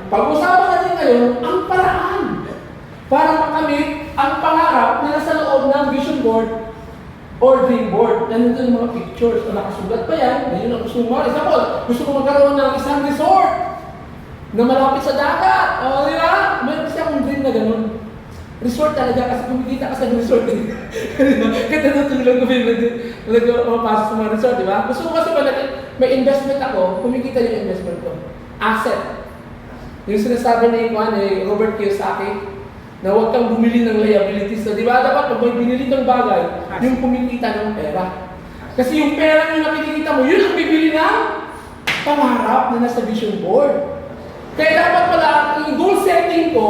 pag-usapan natin ngayon ang paraan para makamit ang pangarap na nasa loob ng vision board or dream board. Nandito yung mga pictures na nakasulat pa yan. Ngayon ang gusto mo. Example, gusto mo magkaroon ng isang resort na malapit sa dagat. O, di ba? Mayroon kasi akong dream na ganun. Resort talaga kasi kumikita ka sa resort. Kaya natutulong ko nag-mapasok sa mga resort, di ba? Gusto ko kasi ba may investment ako, kumikita yung investment ko. Asset. Yung sinasabi ni Robert Kiyosaki, na huwag kang bumili ng liabilities. So, di ba? Dapat pag may binili kang bagay, yung kumikita ng pera. Kasi yung pera yung nakikita mo, yun ang bibili ng pangarap na nasa vision board. Kaya dapat pala, yung goal setting ko,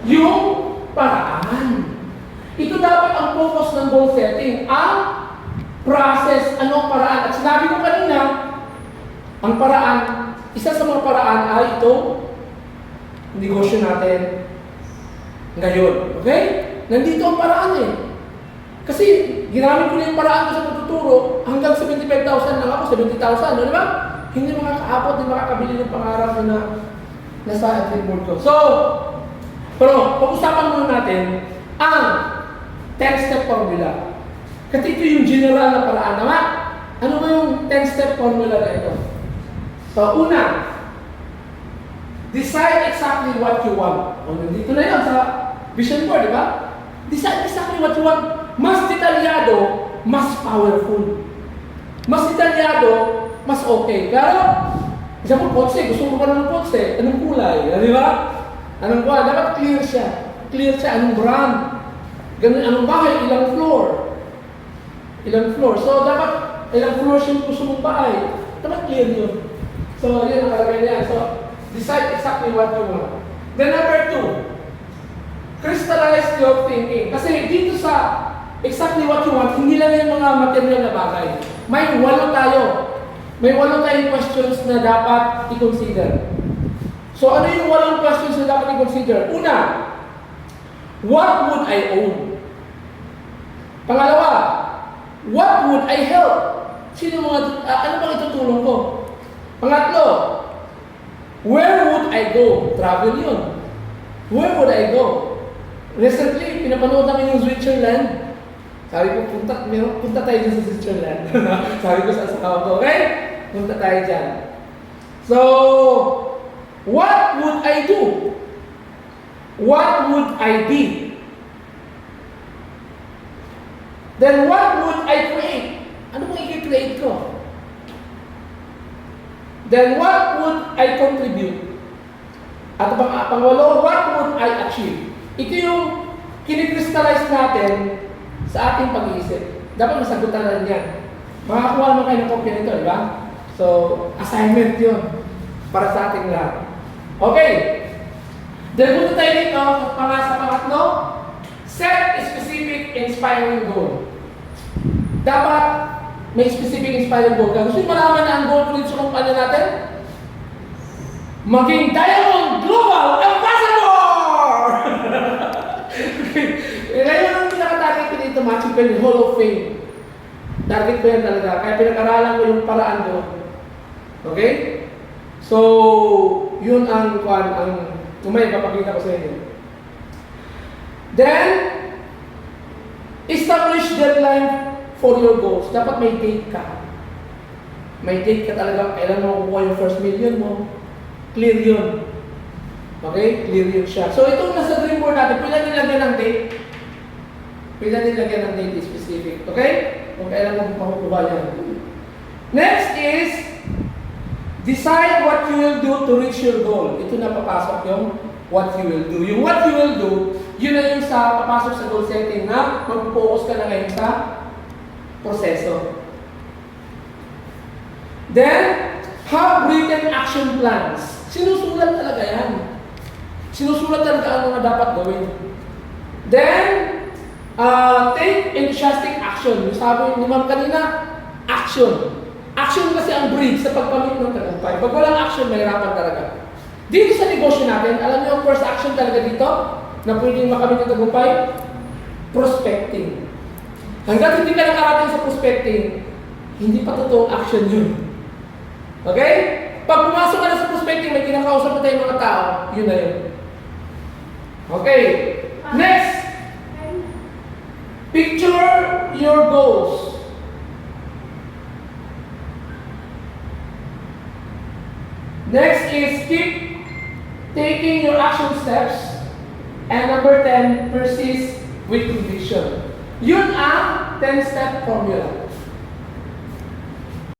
yung paraan. Ito dapat ang focus ng goal setting. Ang process, anong paraan. At sinabi ko kanina, ang paraan, isa sa mga paraan ay itong negosyo natin ngayon. Okay? Nandito ang paraan eh. Kasi ginamit ko na yung paraan ko sa pagtuturo, hanggang 75,000 lang ako, 70,000, di ba? Hindi makakaabot, hindi makakabili ng pangarap na nasa dream board ko. So, pero pag-usapan muna natin ang 10-step formula. Kasi ito yung general na paraan naman. Ano ba yung 10-step formula na ito? So, una, decide exactly what you want. O, nandito na yun sa vision board, di ba? Decide exactly what you want. Mas detalyado, mas powerful. Mas detalyado, mas okay. Pero, example, kotse. Gusto mo ka ng kotse. Anong kulay? Di ba? Anong kulay? Dapat clear siya. Clear siya. Anong brand? Ganun, anong bahay? Ilang floor? Ilang floor. So, dapat ilang floors yung gusto mong bahay. Dapat clear yun. So, yun, nakalagay na yan. So, decide exactly what you want. Then number 2, crystallize your thinking. Kasi dito sa exactly what you want, hindi lang yung mga material na bagay. May 8 tayo. May 8 tayong questions na dapat i-consider. So ano yung 8 questions na dapat i-consider? Una, what would I own? Pangalawa, what would I help? Ano bang itutulong ko? Pangatlo, where would I go? Travel yun. Where would I go? Recently, pinapanood namin yung Switzerland. Sabi ko, punta tayo dyan sa Switzerland. Sabi ko sa asawa ko, okay? Punta tayo dyan. So, what would I do? What would I be? Then what would I create? Ano bang i-create ko? Then what would I contribute? At pangwalo, what would I achieve? Ito yung kinikrystallize natin sa ating pag-iisip. Dapat masagutan na rin yan. Makakuha naman kayo ng kopya nito, di ba? So, assignment yun para sa ating lahat. Okay. Then punta tayo dito sa pangatlo. Set a specific inspiring goal. Dapat may specific inspiring goal ka. Gusto nyo malaman na ang goal ko dito sa kumpanya natin? Maging Diamond Global Ambassador! Okay. Ngayon ang pinaka-target ko dito, matching ko yung Hall of Fame. Target ko yan talaga. Kaya pinag-aralan ko yung paraan ko. Okay? So, yun ang may papakita ko sa inyo. Then, establish deadline for your goals. Dapat may date ka. May date ka talaga. Kailan mo kukuha yung first million mo. Clear yun. Okay? Clear yun siya. So, itong nasa dream board natin, pwede nilagyan ng date. Pwede nilagyan ng date specific. Okay? Kung kailan mo makukuha yan. Next is, decide what you will do to reach your goal. Ito na papasok yung what you will do. Yung what you will do, yun na yung sa papasok sa goal setting na mag-focus ka na ngayon sa proseso. Then, have written action plans. Sinusulat talaga yan. Sinusulat talaga ang mga dapat gawin. Then, take enthusiastic action. Sabi ni Ma'am kanina, action. Action kasi ang bridge sa pagpamit ng tagumpay. Pag walang action, mahirapan talaga. Dito sa negosyo natin, alam niyo ang first action talaga dito na pwedeng makamit ng tagumpay? Prospecting. Hanggang hindi ka nakarating sa prospecting, hindi pa totoong action yun. Okay? Pag pumasok ka na sa prospecting, may kinakausap na tayong mga tao, yun na yun. Okay. Next. Picture your goals. Next is keep taking your action steps. And number 10, persist with conviction. Yun ang 10-step formula.